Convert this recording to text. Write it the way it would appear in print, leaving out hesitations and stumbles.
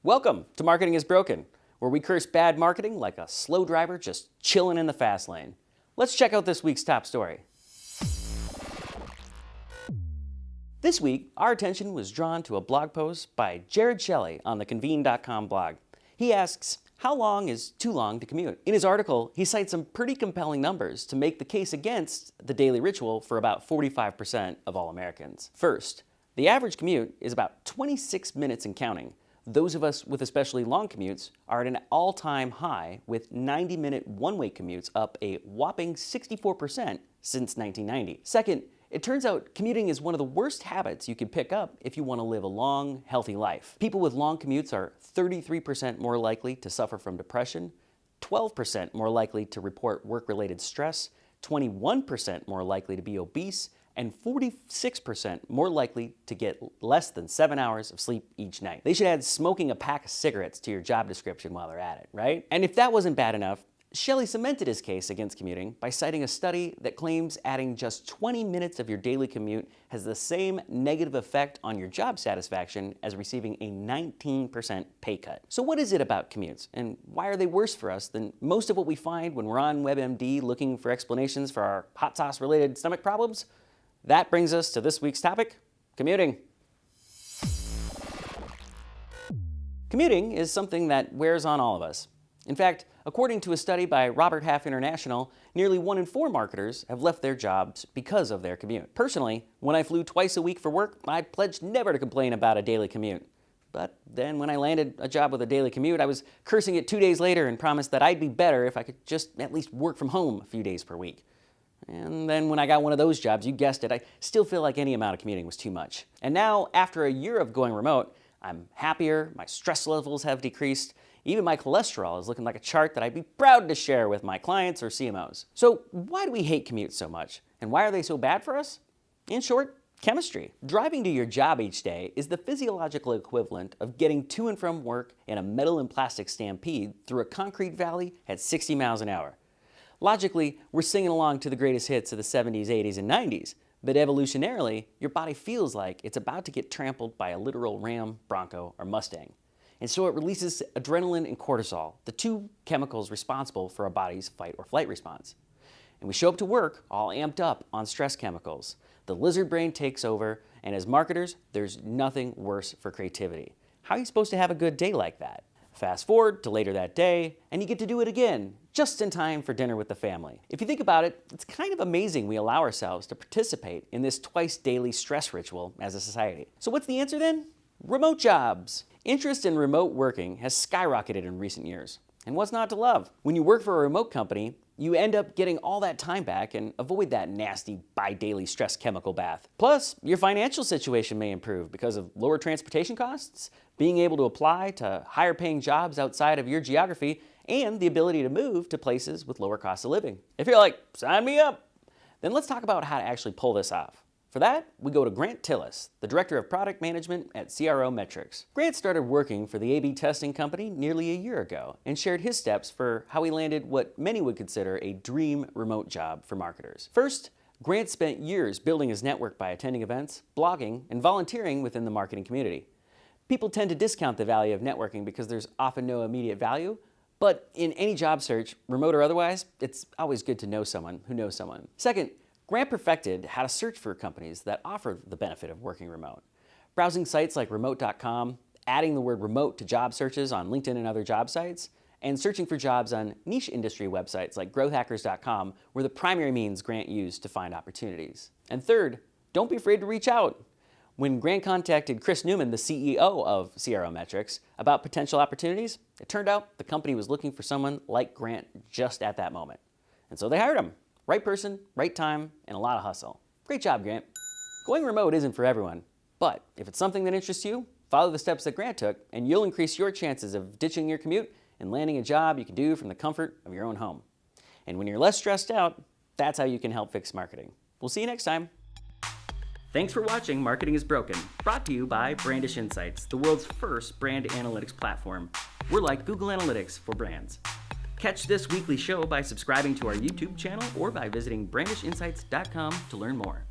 Welcome to Marketing is Broken, where we curse bad marketing like a slow driver just chilling in the fast lane. Let's check out this week's top story. This week, our attention was drawn to a blog post by Jared Shelley on the Convene.com blog. He asks, how long is too long to commute? In his article, he cites some pretty compelling numbers to make the case against the daily ritual for about 45% of all Americans. First, the average commute is about 26 minutes and counting. Those of us with especially long commutes are at an all-time high, with 90-minute one-way commutes up a whopping 64% since 1990. Second, it turns out commuting is one of the worst habits you can pick up if you want to live a long, healthy life. People with long commutes are 33% more likely to suffer from depression, 12% more likely to report work-related stress, 21% more likely to be obese, and 46% more likely to get less than 7 hours of sleep each night. They should add smoking a pack of cigarettes to your job description while they're at it, right? And if that wasn't bad enough, Shelley cemented his case against commuting by citing a study that claims adding just 20 minutes of your daily commute has the same negative effect on your job satisfaction as receiving a 19% pay cut. So what is it about commutes, and why are they worse for us than most of what we find when we're on WebMD looking for explanations for our hot sauce-related stomach problems? That brings us to this week's topic, commuting. Commuting is something that wears on all of us. In fact, according to a study by Robert Half International, nearly 1 in 4 marketers have left their jobs because of their commute. Personally, when I flew twice a week for work, I pledged never to complain about a daily commute. But then when I landed a job with a daily commute, I was cursing it 2 days later and promised that I'd be better if I could just at least work from home a few days per week. And then when I got one of those jobs, you guessed it, I still feel like any amount of commuting was too much. And now, after a year of going remote, I'm happier, my stress levels have decreased, even my cholesterol is looking like a chart that I'd be proud to share with my clients or CMOs. So why do we hate commutes so much? And why are they so bad for us? In short, chemistry. Driving to your job each day is the physiological equivalent of getting to and from work in a metal and plastic stampede through a concrete valley at 60 miles an hour. Logically, we're singing along to the greatest hits of the 70s, 80s, and 90s, but evolutionarily, your body feels like it's about to get trampled by a literal Ram, Bronco, or Mustang. And so it releases adrenaline and cortisol, the two chemicals responsible for our body's fight or flight response. And we show up to work all amped up on stress chemicals. The lizard brain takes over, and as marketers, there's nothing worse for creativity. How are you supposed to have a good day like that? Fast forward to later that day, and you get to do it again, just in time for dinner with the family. If you think about it, it's kind of amazing we allow ourselves to participate in this twice daily stress ritual as a society. So what's the answer then? Remote jobs. Interest in remote working has skyrocketed in recent years. And what's not to love? When you work for a remote company, you end up getting all that time back and avoid that nasty bi-daily stress chemical bath. Plus, your financial situation may improve because of lower transportation costs, being able to apply to higher paying jobs outside of your geography, and the ability to move to places with lower cost of living. If you're like, sign me up, then let's talk about how to actually pull this off. For that, we go to Grant Tillis, the Director of Product Management at CRO Metrics. Grant started working for the A/B testing company nearly a year ago and shared his steps for how he landed what many would consider a dream remote job for marketers. First, Grant spent years building his network by attending events, blogging, and volunteering within the marketing community. People tend to discount the value of networking because there's often no immediate value, but in any job search, remote or otherwise, it's always good to know someone who knows someone. Second, Grant perfected how to search for companies that offer the benefit of working remote. Browsing sites like remote.com, adding the word remote to job searches on LinkedIn and other job sites, and searching for jobs on niche industry websites like growthhackers.com were the primary means Grant used to find opportunities. And third, don't be afraid to reach out. When Grant contacted Chris Newman, the CEO of CRO Metrics, about potential opportunities, it turned out the company was looking for someone like Grant just at that moment. And so they hired him. Right person, right time, and a lot of hustle. Great job, Grant. Going remote isn't for everyone, but if it's something that interests you, follow the steps that Grant took, and you'll increase your chances of ditching your commute and landing a job you can do from the comfort of your own home. And when you're less stressed out, that's how you can help fix marketing. We'll see you next time. Thanks for watching Marketing is Broken, brought to you by Brandish Insights, the world's first brand analytics platform. We're like Google Analytics for brands. Catch this weekly show by subscribing to our YouTube channel or by visiting brandishinsights.com to learn more.